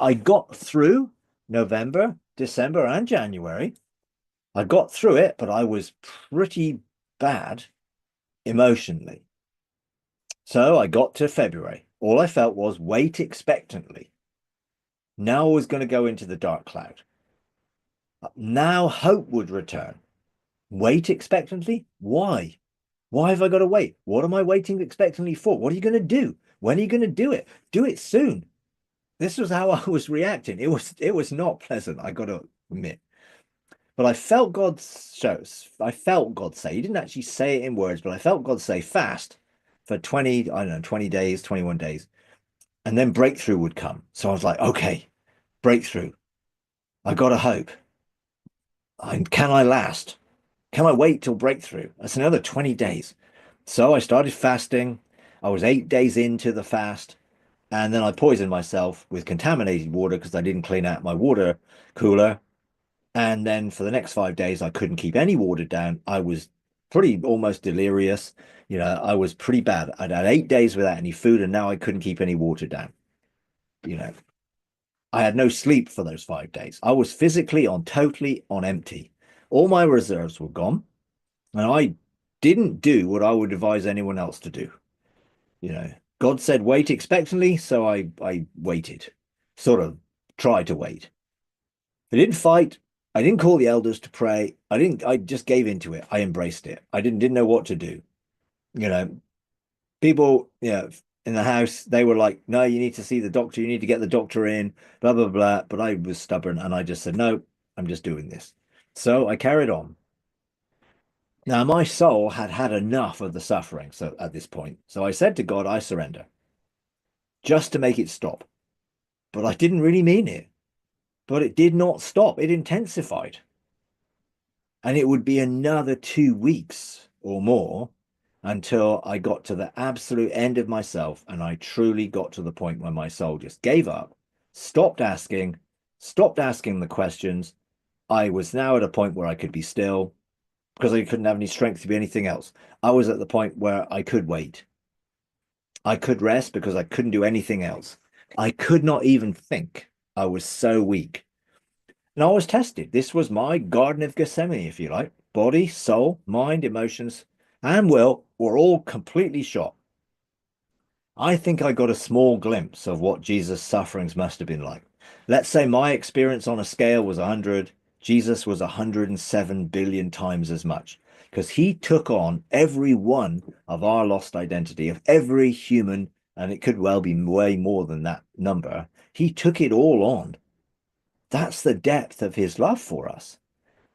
I got through November, December, and January. I got through it, but I was pretty bad emotionally. So I got to February. All I felt was wait expectantly. Now I was going to go into the dark cloud. Now hope would return. Wait expectantly? Why? Why have I got to wait? What am I waiting expectantly for? What are you going to do? When are you going to do it? Do it soon. This was how I was reacting. It was not pleasant, I got to admit. But I felt God shows. I felt God say. He didn't actually say it in words, but I felt God say fast for 20, I don't know, 20 days, 21 days. And then breakthrough would come. So I was like, okay, breakthrough. I got to hope. Can I last? Can I wait till breakthrough? That's another 20 days. So I started fasting. I was 8 days into the fast. And then I poisoned myself with contaminated water because I didn't clean out my water cooler. And then for the next 5 days, I couldn't keep any water down. I was pretty almost delirious. I was pretty bad. I'd had 8 days without any food, and now I couldn't keep any water down. You know, I had no sleep for those 5 days. I was physically totally on empty. All my reserves were gone, and I didn't do what I would advise anyone else to do. God said wait expectantly, so I waited, sort of tried to wait. I didn't fight. I didn't call the elders to pray. I just gave into it. I embraced it. I didn't know what to do. You know, people, in the house, they were like, no, you need to see the doctor. You need to get the doctor in, blah, blah, blah. But I was stubborn and I just said, no, I'm just doing this. So I carried on. Now, my soul had had enough of the suffering. So at this point, so I said to God, I surrender just to make it stop. But I didn't really mean it. But it did not stop. It intensified. And it would be another 2 weeks or more until I got to the absolute end of myself. And I truly got to the point where my soul just gave up, stopped asking the questions. I was now at a point where I could be still because I couldn't have any strength to be anything else. I was at the point where I could wait. I could rest because I couldn't do anything else. I could not even think. I was so weak. And I was tested. This was my Garden of Gethsemane, if you like. Body, soul, mind, emotions, and will were all completely shot. I think I got a small glimpse of what Jesus' sufferings must have been like. Let's say my experience on a scale was 100. Jesus was 107 billion times as much because he took on every one of our lost identity, of every human, and it could well be way more than that number. He took it all on. That's the depth of his love for us.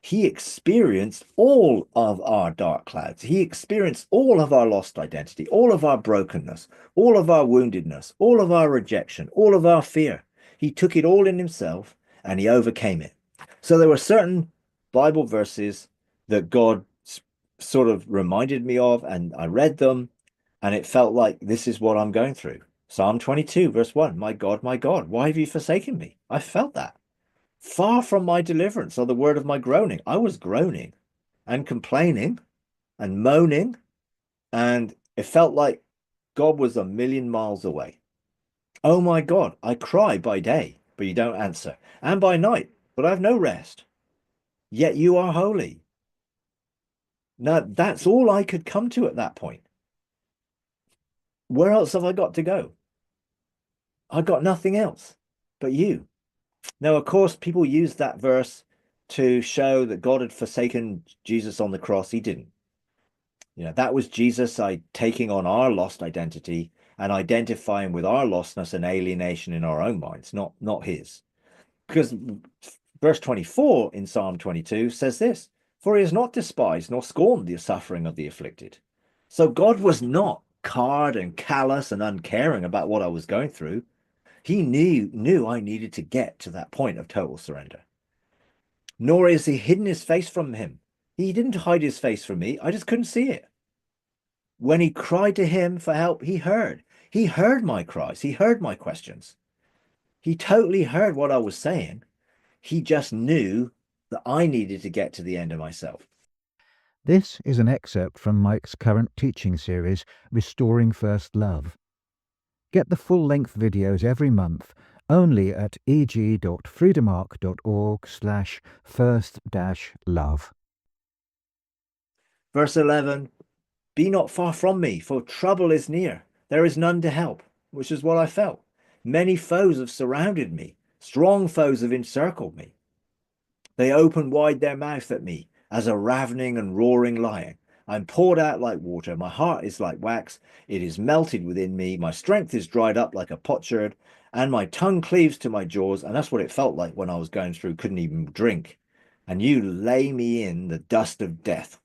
He experienced all of our dark clouds. He experienced all of our lost identity, all of our brokenness, all of our woundedness, all of our rejection, all of our fear. He took it all in himself and he overcame it. So there were certain Bible verses that God sort of reminded me of, and I read them, and it felt like this is what I'm going through. Psalm 22, verse 1, my God, why have you forsaken me? I felt that. Far from my deliverance or the word of my groaning. I was groaning and complaining and moaning, and it felt like God was a million miles away. Oh my God, I cry by day, but you don't answer, and by night, but I have no rest. Yet you are holy. Now, that's all I could come to at that point. Where else have I got to go? I got nothing else but you. Now, of course, people use that verse to show that God had forsaken Jesus on the cross. He didn't. That was Jesus taking on our lost identity and identifying with our lostness and alienation in our own minds, not his. Because verse 24 in Psalm 22 says this, for he has not despised nor scorned the suffering of the afflicted. So God was not hard and callous and uncaring about what I was going through. He knew I needed to get to that point of total surrender. Nor has he hidden his face from him. He didn't hide his face from me. I just couldn't see it. When he cried to him for help, he heard. He heard my cries. He heard my questions. He totally heard what I was saying. He just knew that I needed to get to the end of myself. This is an excerpt from Mike's current teaching series, Restoring First Love. Get the full-length videos every month only at eg.freedomark.org/first-love. Verse 11, be not far from me, for trouble is near. There is none to help, which is what I felt. Many foes have surrounded me. Strong foes have encircled me. They open wide their mouth at me as a ravening and roaring lion. I'm poured out like water. My heart is like wax. It is melted within me. My strength is dried up like a potsherd, and my tongue cleaves to my jaws. And that's what it felt like when I was going through, couldn't even drink. And you lay me in the dust of death.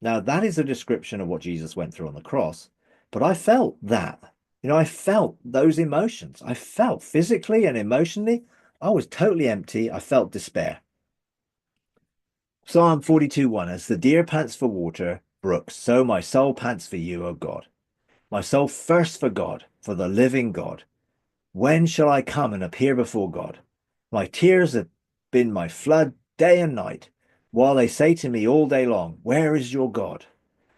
Now, that is a description of what Jesus went through on the cross. But I felt that. I felt those emotions. I felt physically and emotionally, I was totally empty. I felt despair. Psalm 42:1, as the deer pants for water brooks, so my soul pants for you, O God. My soul thirsts for God, for the living God. When shall I come and appear before God? My tears have been my flood day and night, while they say to me all day long, where is your God?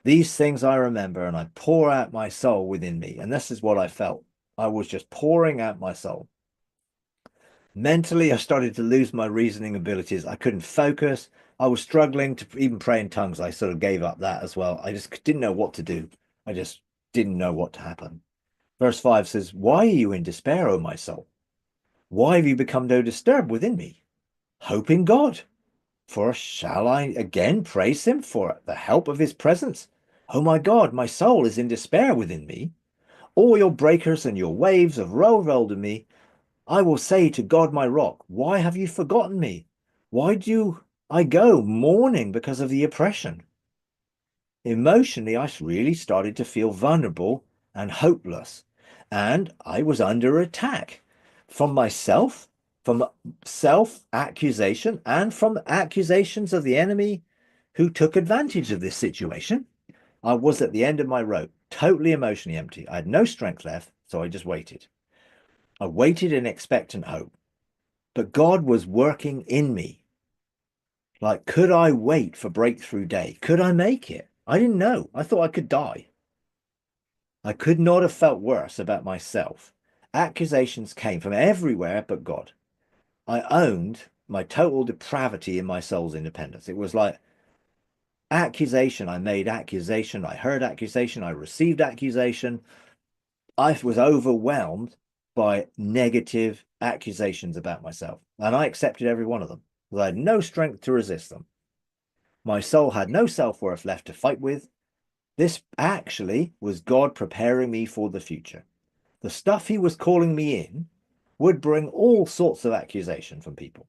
These things I remember, and I pour out my soul within me. And this is what I felt. I was just pouring out my soul. Mentally, I started to lose my reasoning abilities. I couldn't focus. I was struggling to even pray in tongues. I sort of gave up that as well. I just didn't know what to do. I just didn't know what to happen. Verse 5 says, why are you in despair, O my soul? Why have you become so disturbed within me? Hope in God. For shall I again praise him for the help of his presence? Oh my God, my soul is in despair within me. All your breakers and your waves have rolled over me. I will say to God, my rock, why have you forgotten me? Why do I go mourning because of the oppression? Emotionally, I really started to feel vulnerable and hopeless. And I was under attack from myself, from self-accusation, and from accusations of the enemy who took advantage of this situation. I was at the end of my rope, totally emotionally empty. I had no strength left, so I just waited. I waited in expectant hope. But God was working in me. Like, could I wait for breakthrough day? Could I make it? I didn't know. I thought I could die. I could not have felt worse about myself. Accusations came from everywhere but God. I owned my total depravity in my soul's independence. It was like accusation. I made accusation. I heard accusation. I received accusation. I was overwhelmed by negative accusations about myself, and I accepted every one of them. I had no strength to resist them. My soul had no self-worth left to fight with. This actually was God preparing me for the future. The stuff he was calling me in would bring all sorts of accusation from people,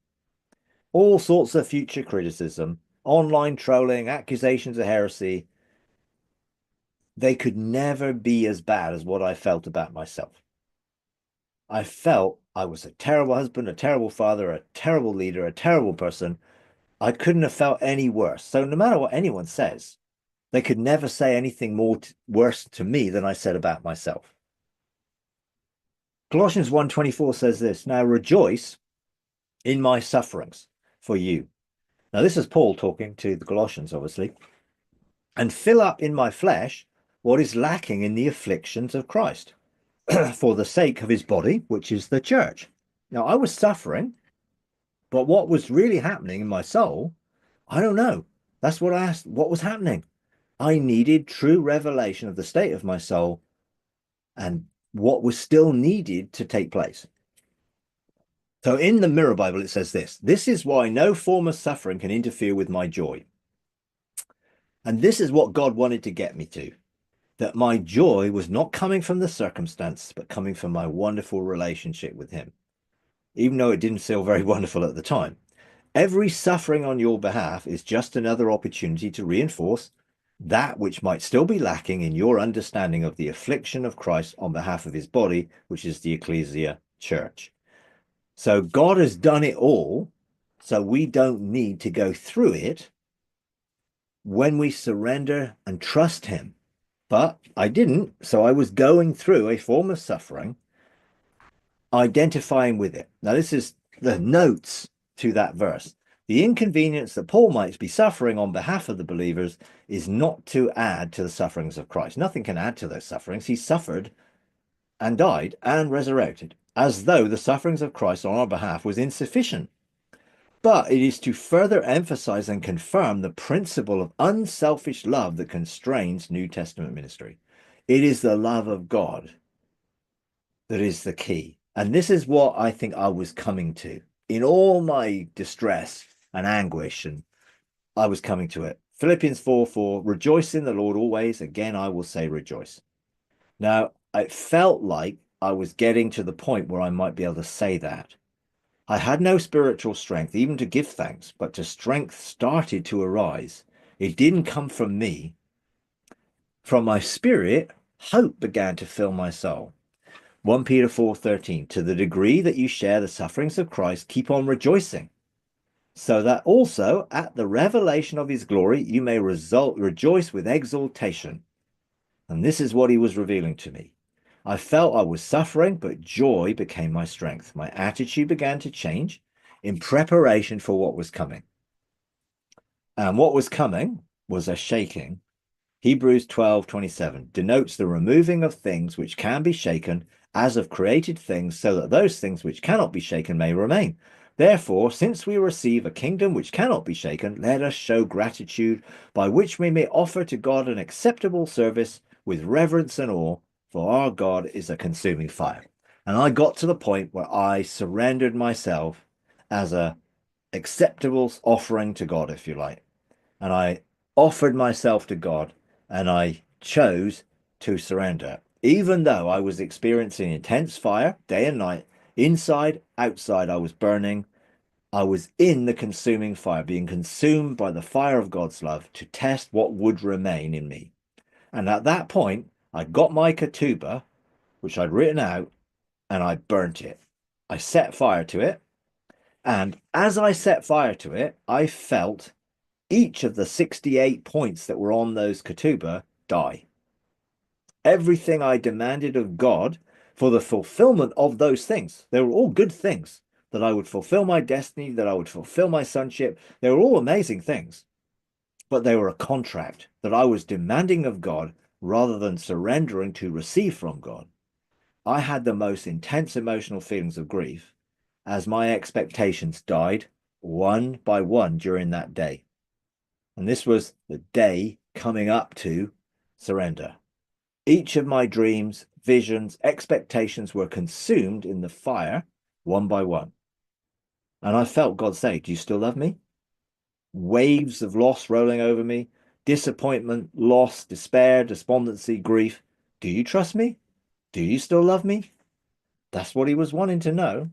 all sorts of future criticism, online trolling, accusations of heresy. They could never be as bad as what I felt about myself. I felt I was a terrible husband, a terrible father, a terrible leader, a terrible person. I couldn't have felt any worse. So no matter what anyone says, they could never say anything worse to me than I said about myself. Colossians 1:24 says this, now rejoice in my sufferings for you. Now this is Paul talking to the Colossians, obviously, and fill up in my flesh what is lacking in the afflictions of Christ for the sake of his body, which is the church. Now I was suffering, but what was really happening in my soul, I don't know. That's what I asked. What was happening? I needed true revelation of the state of my soul and what was still needed to take place. So in the Mirror Bible, it says this is why no form of suffering can interfere with my joy. And this is what God wanted to get me to, that my joy was not coming from the circumstance, but coming from my wonderful relationship with him, even though it didn't feel very wonderful at the time. Every suffering on your behalf is just another opportunity to reinforce that which might still be lacking in your understanding of the affliction of Christ on behalf of his body, which is the ecclesia church. So God has done it all, so we don't need to go through it when we surrender and trust him. But I didn't, so I was going through a form of suffering, identifying with it. Now, this is the notes to that verse. The inconvenience that Paul might be suffering on behalf of the believers is not to add to the sufferings of Christ. Nothing can add to those sufferings. He suffered and died and resurrected. as though the sufferings of Christ on our behalf was insufficient. But it is to further emphasize and confirm the principle of unselfish love that constrains New Testament ministry. It is the love of God that is the key. And this is what I think I was coming to in all my distress and anguish. And I was coming to it. Philippians 4:4, rejoice in the Lord always. Again, I will say rejoice. Now, it felt like I was getting to the point where I might be able to say that. I had no spiritual strength, even to give thanks, but the strength started to arise. It didn't come from me. From my spirit, hope began to fill my soul. 1 Peter 4:13, to the degree that you share the sufferings of Christ, keep on rejoicing, so that also at the revelation of his glory you may rejoice with exultation. And this is what he was revealing to me. I felt I was suffering, but joy became my strength. My attitude began to change in preparation for what was coming. And what was coming was a shaking. Hebrews 12:27 denotes the removing of things which can be shaken as of created things, so that those things which cannot be shaken may remain. Therefore, since we receive a kingdom which cannot be shaken, let us show gratitude, by which we may offer to God an acceptable service with reverence and awe, for our God is a consuming fire. And I got to the point where I surrendered myself as a acceptable offering to God, if you like. And I offered myself to God, and I chose to surrender. Even though I was experiencing intense fire day and night, inside, outside, I was burning. I was in the consuming fire, being consumed by the fire of God's love to test what would remain in me. And at that point, I got my ketubah, which I'd written out, and I burnt it. I set fire to it. And as I set fire to it, I felt each of the 68 points that were on those ketubah die. Everything I demanded of God for the fulfillment of those things, they were all good things, that I would fulfill my destiny, that I would fulfill my sonship. They were all amazing things, but they were a contract that I was demanding of God rather than surrendering to receive from God. I had the most intense emotional feelings of grief as my expectations died one by one during that day. And this was the day coming up to surrender. Each of my dreams, visions, expectations were consumed in the fire one by one. And I felt God say, do you still love me? Waves of loss rolling over me, disappointment, loss, despair, despondency, grief. Do you trust me? Do you still love me? That's what he was wanting to know.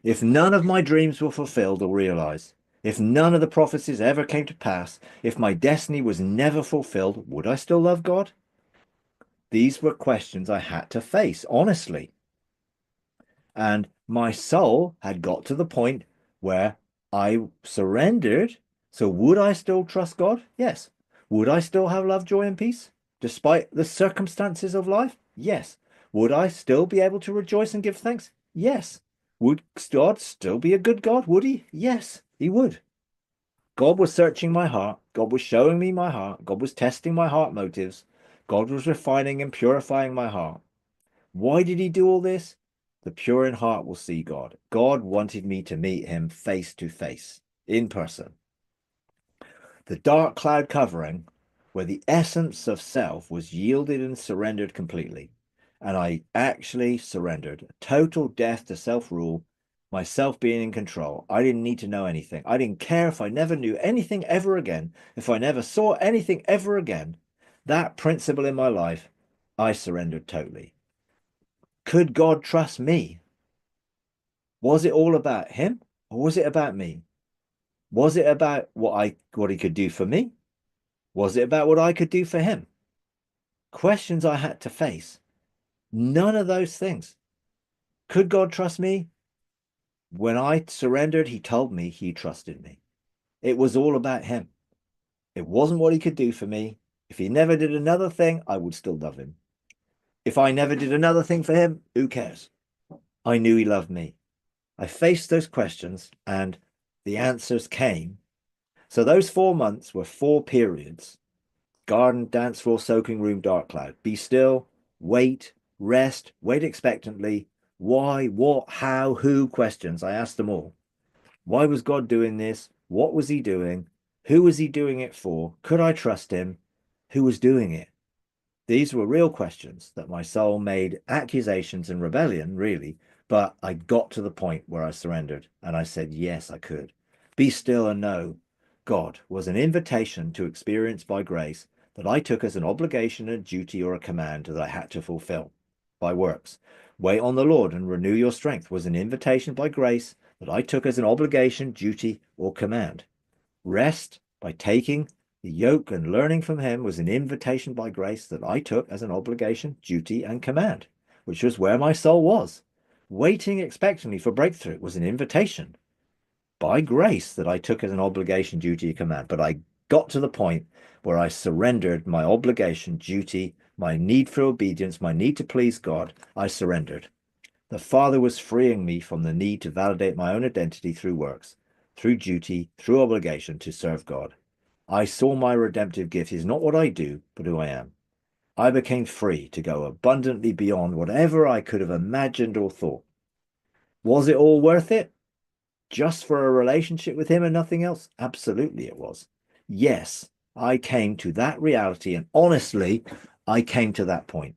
If none of my dreams were fulfilled or realized, if none of the prophecies ever came to pass, if my destiny was never fulfilled, would I still love God? These were questions I had to face, honestly. And my soul had got to the point where I surrendered. So would I still trust God? Yes. Would I still have love, joy, and peace despite the circumstances of life? Yes. Would I still be able to rejoice and give thanks? Yes. Would God still be a good God? Would he? Yes, he would. God was searching my heart. God was showing me my heart. God was testing my heart motives. God was refining and purifying my heart. Why did he do all this? The pure in heart will see God. God wanted me to meet him face to face, in person. The dark cloud covering, where the essence of self was yielded and surrendered completely. And I actually surrendered. Total death to self-rule, myself being in control. I didn't need to know anything. I didn't care if I never knew anything ever again, if I never saw anything ever again. That principle in my life, I surrendered totally. Could God trust me? Was it all about him, or was it about me? Was it about what he could do for me? Was it about what I could do for him? Questions I had to face. None of those things. Could God trust me? When I surrendered, he told me he trusted me. It was all about him. It wasn't what he could do for me. If he never did another thing, I would still love him. If I never did another thing for him, who cares? I knew he loved me. I faced those questions and the answers came. So those 4 months were 4 periods. Garden, dance floor, soaking room, dark cloud. Be still, wait, rest, wait expectantly, Why, what, how, who questions. I asked them all. Why was God doing this? What was he doing? Who was he doing it for? Could I trust him? Who was doing it? These were real questions that my soul made accusations and rebellion, really. But I got to the point where I surrendered and I said, yes, I could. Be still and know God was an invitation to experience by grace that I took as an obligation, a duty, or a command that I had to fulfill by works. Wait on the Lord and renew your strength was an invitation by grace that I took as an obligation, duty, or command. Rest by taking the yoke and learning from him was an invitation by grace that I took as an obligation, duty, and command, which was where my soul was. Waiting expectantly for breakthrough was an invitation by grace that I took as an obligation, duty, and command. But I got to the point where I surrendered my obligation, duty, my need for obedience, my need to please God. I surrendered. The Father was freeing me from the need to validate my own identity through works, through duty, through obligation to serve God. I saw my redemptive gift is not what I do, but who I am. I became free to go abundantly beyond whatever I could have imagined or thought. Was it all worth it? Just for a relationship with him and nothing else? Absolutely it was. Yes, I came to that reality, and honestly, I came to that point.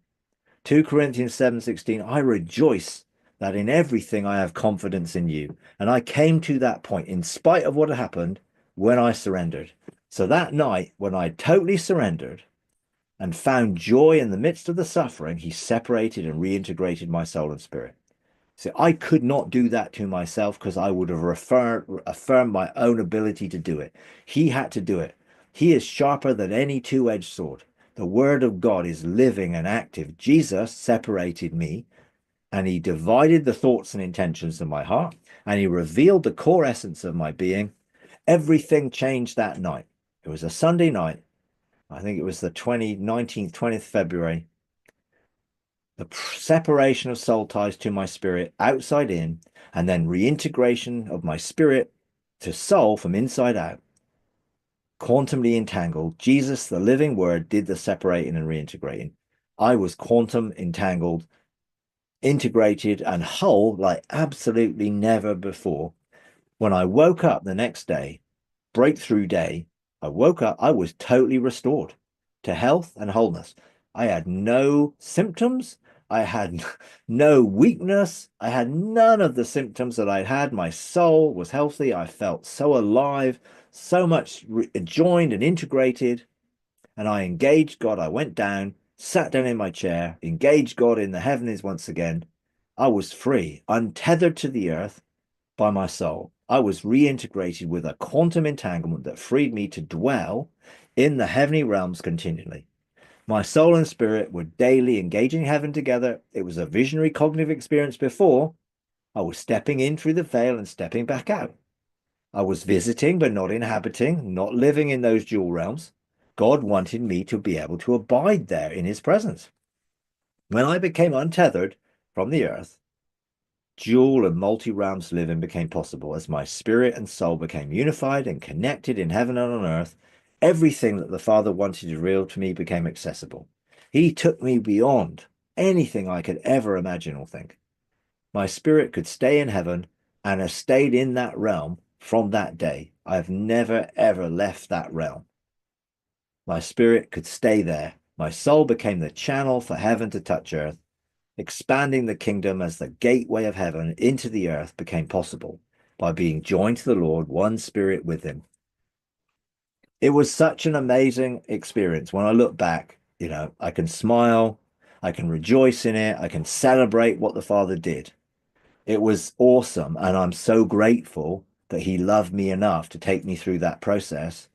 2 Corinthians 7:16, I rejoice that in everything I have confidence in you. And I came to that point in spite of what had happened when I surrendered. So that night, when I totally surrendered and found joy in the midst of the suffering, he separated and reintegrated my soul and spirit. So I could not do that to myself because I would have affirmed my own ability to do it. He had to do it. He is sharper than any two-edged sword. The word of God is living and active. Jesus separated me and he divided the thoughts and intentions of my heart and he revealed the core essence of my being. Everything changed that night. It was a Sunday night. I think it was the 20th February. The separation of soul ties to my spirit outside in, and then reintegration of my spirit to soul from inside out. Quantumly entangled. Jesus, the living word, did the separating and reintegrating. I was quantum entangled, integrated, and whole like absolutely never before. When I woke up the next day, breakthrough day, I woke up, I was totally restored to health and wholeness. I had no symptoms. I had no weakness. I had none of the symptoms that I had. My soul was healthy. I felt so alive, so much joined and integrated. And I engaged God. I went down, sat down in my chair, engaged God in the heavens once again. I was free, untethered to the earth by my soul. I was reintegrated with a quantum entanglement that freed me to dwell in the heavenly realms continually. My soul and spirit were daily engaging heaven together. It was a visionary cognitive experience before. I was stepping in through the veil and stepping back out. I was visiting but not inhabiting, not living in those dual realms. God wanted me to be able to abide there in his presence. When I became untethered from the earth, dual and multi-realms living became possible as my spirit and soul became unified and connected in heaven and on earth. Everything that the Father wanted to reveal to me became accessible. He took me beyond anything I could ever imagine or think. My spirit could stay in heaven and has stayed in that realm from that day. I've never, ever left that realm. My spirit could stay there. My soul became the channel for heaven to touch earth. Expanding the kingdom as the gateway of heaven into the earth became possible by being joined to the Lord, one spirit with him. It was such an amazing experience. When I look back, I can smile, I can rejoice in it, I can celebrate what the Father did. It was awesome. And I'm so grateful that he loved me enough to take me through that process,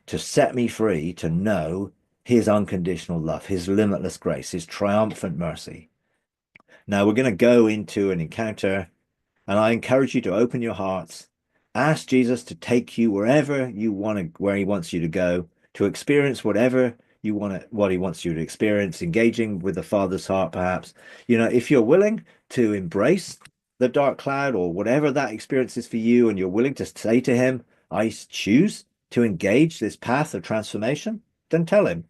to set me free, to know his unconditional love, his limitless grace, his triumphant mercy. Now we're going to go into an encounter, and I encourage you to open your hearts, ask Jesus to take you wherever you want to, where he wants you to go, to experience whatever you want to, what he wants you to experience, engaging with the Father's heart, perhaps. If you're willing to embrace the dark cloud or whatever that experience is for you, and you're willing to say to him, I choose to engage this path of transformation, then tell him.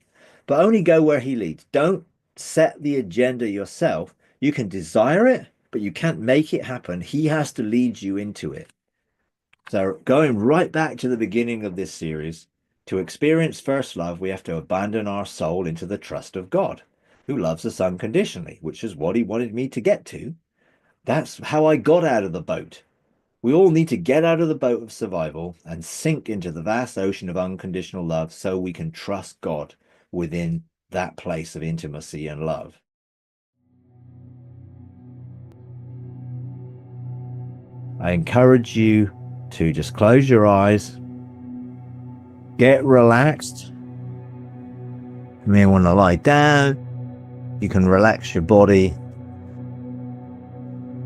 But only go where he leads. Don't set the agenda yourself. You can desire it, but you can't make it happen. He has to lead you into it. So going right back to the beginning of this series, to experience first love, we have to abandon our soul into the trust of God, who loves us unconditionally, which is what he wanted me to get to. That's how I got out of the boat. We all need to get out of the boat of survival and sink into the vast ocean of unconditional love so we can trust God within that place of intimacy and love. I encourage you to just close your eyes, get relaxed. You may want to lie down. You can relax your body.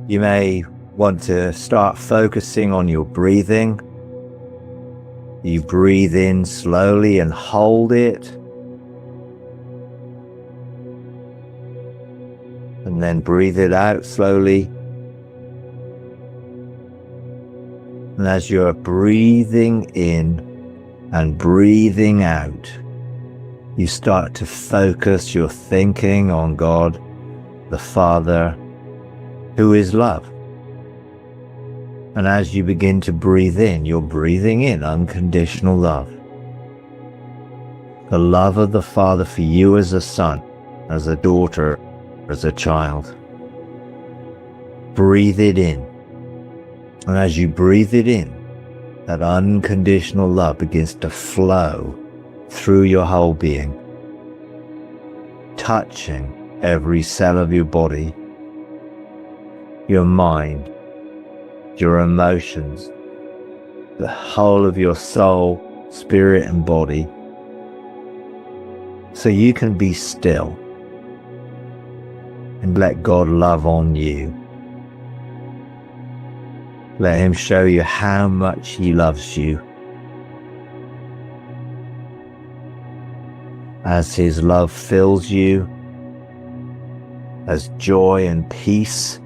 You may want to start focusing on your breathing. You breathe in slowly and hold it. And then breathe it out slowly. And as you're breathing in and breathing out, you start to focus your thinking on God, the Father, who is love. And as you begin to breathe in, you're breathing in unconditional love. The love of the Father for you as a son, as a daughter, as a child. Breathe it in. And as you breathe it in, that unconditional love begins to flow through your whole being, touching every cell of your body, your mind, your emotions, the whole of your soul, spirit, and body, so you can be still and let God love on you. Let him show you how much he loves you. As his love fills you, as joy and peace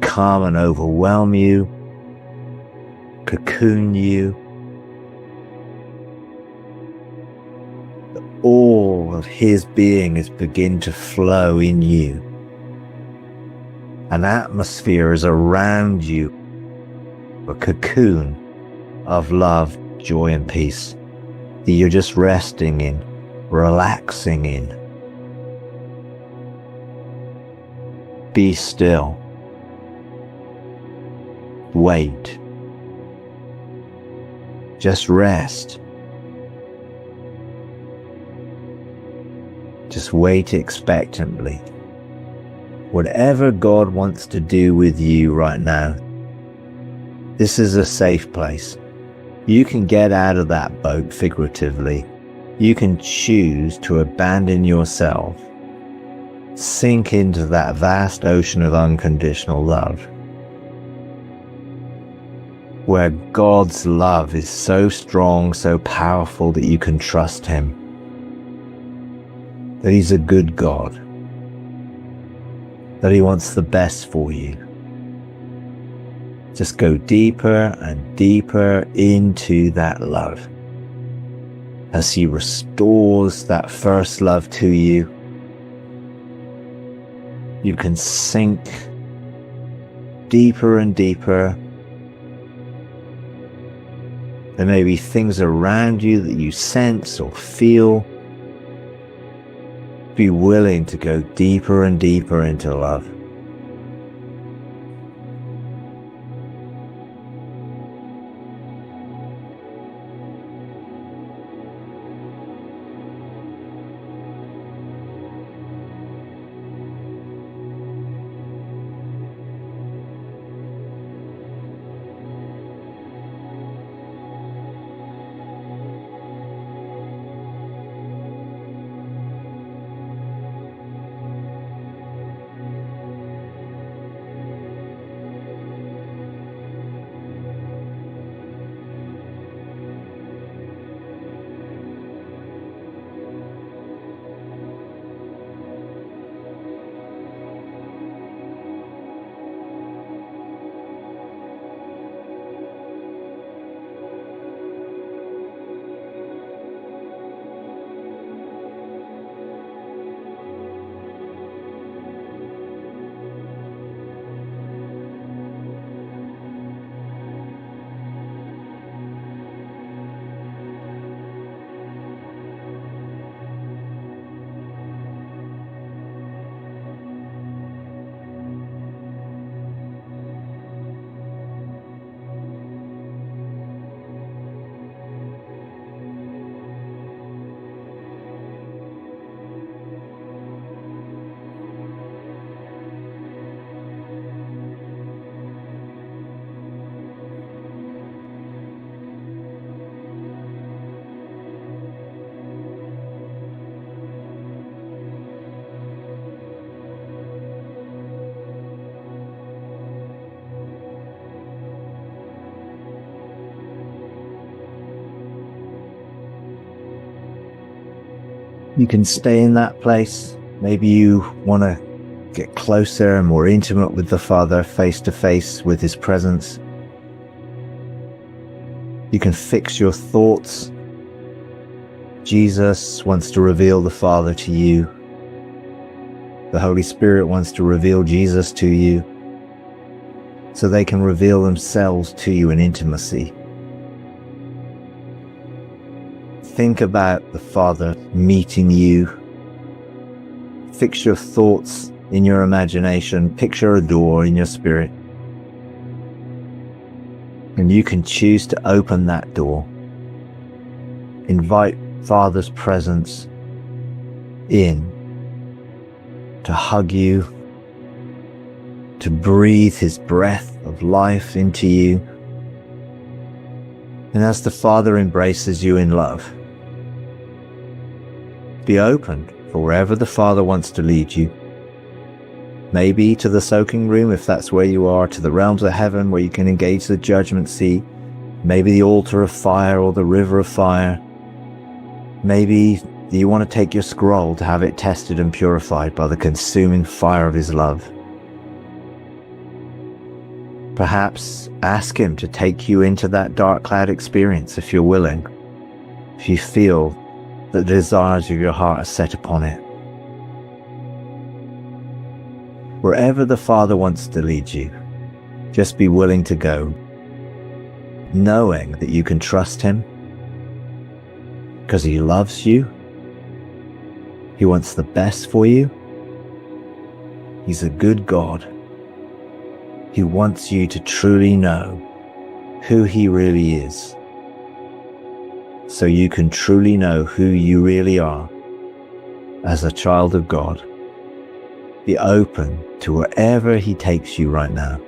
come and overwhelm you, cocoon you, all of his being is begin to flow in you. An atmosphere is around you, a cocoon of love, joy, and peace that you're just resting in, relaxing in. Be still. Wait. Just rest. Just wait expectantly. Whatever God wants to do with you right now, this is a safe place. You can get out of that boat figuratively. You can choose to abandon yourself, sink into that vast ocean of unconditional love, where God's love is so strong, so powerful that you can trust him, that he's a good God, that he wants the best for you. Just go deeper and deeper into that love as he restores that first love to you. You can sink deeper and deeper. There may be things around you that you sense or feel. Be willing to go deeper and deeper into love. You can stay in that place. Maybe you want to get closer and more intimate with the Father, face to face with his presence. You can fix your thoughts. Jesus wants to reveal the Father to you. The Holy Spirit wants to reveal Jesus to you, so they can reveal themselves to you in intimacy. Think about the Father meeting you. Fix your thoughts in your imagination. Picture a door in your spirit. And you can choose to open that door. Invite Father's presence in to hug you, to breathe his breath of life into you. And as the Father embraces you in love, be open for wherever the Father wants to lead you. Maybe to the soaking room, if that's where you are, to the realms of heaven where you can engage the judgment seat. Maybe the altar of fire or the river of fire. Maybe you want to take your scroll to have it tested and purified by the consuming fire of his love. Perhaps ask him to take you into that dark cloud experience if you're willing, if you feel that the desires of your heart are set upon it. Wherever the Father wants to lead you, just be willing to go, knowing that you can trust him because he loves you. He wants the best for you. He's a good God. He wants you to truly know who he really is, so you can truly know who you really are as a child of God. Be open to wherever he takes you right now.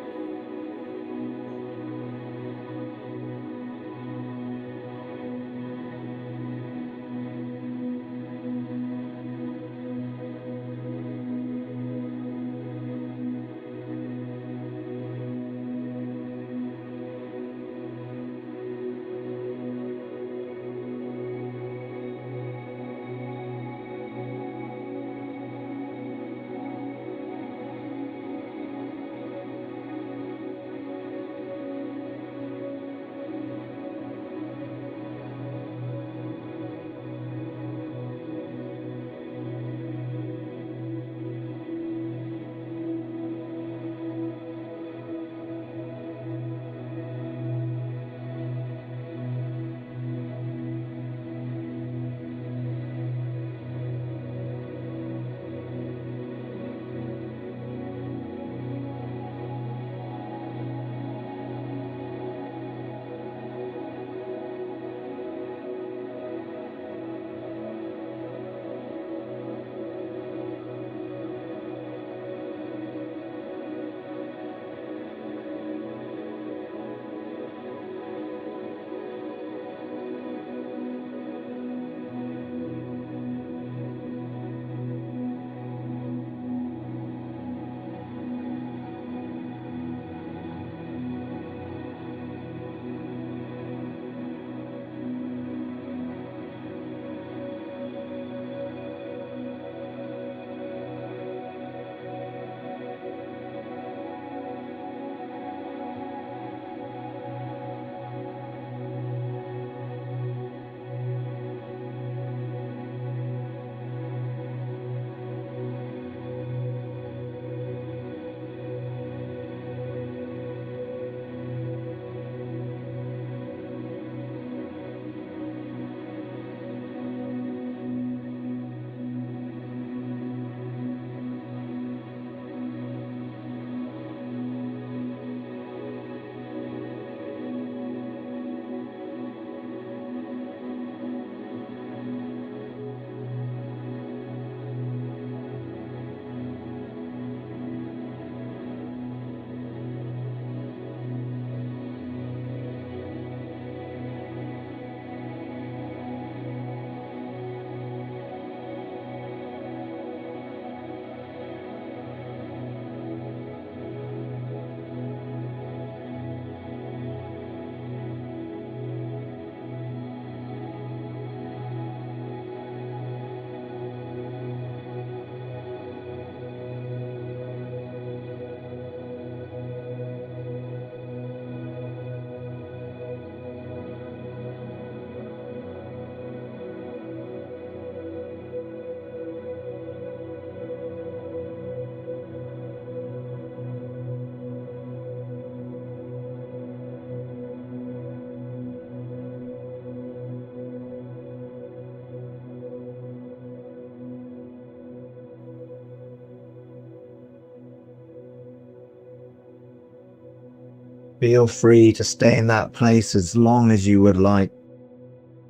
Feel free to stay in that place as long as you would like.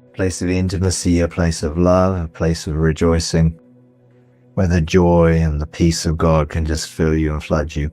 A place of intimacy, a place of love, a place of rejoicing, where the joy and the peace of God can just fill you and flood you.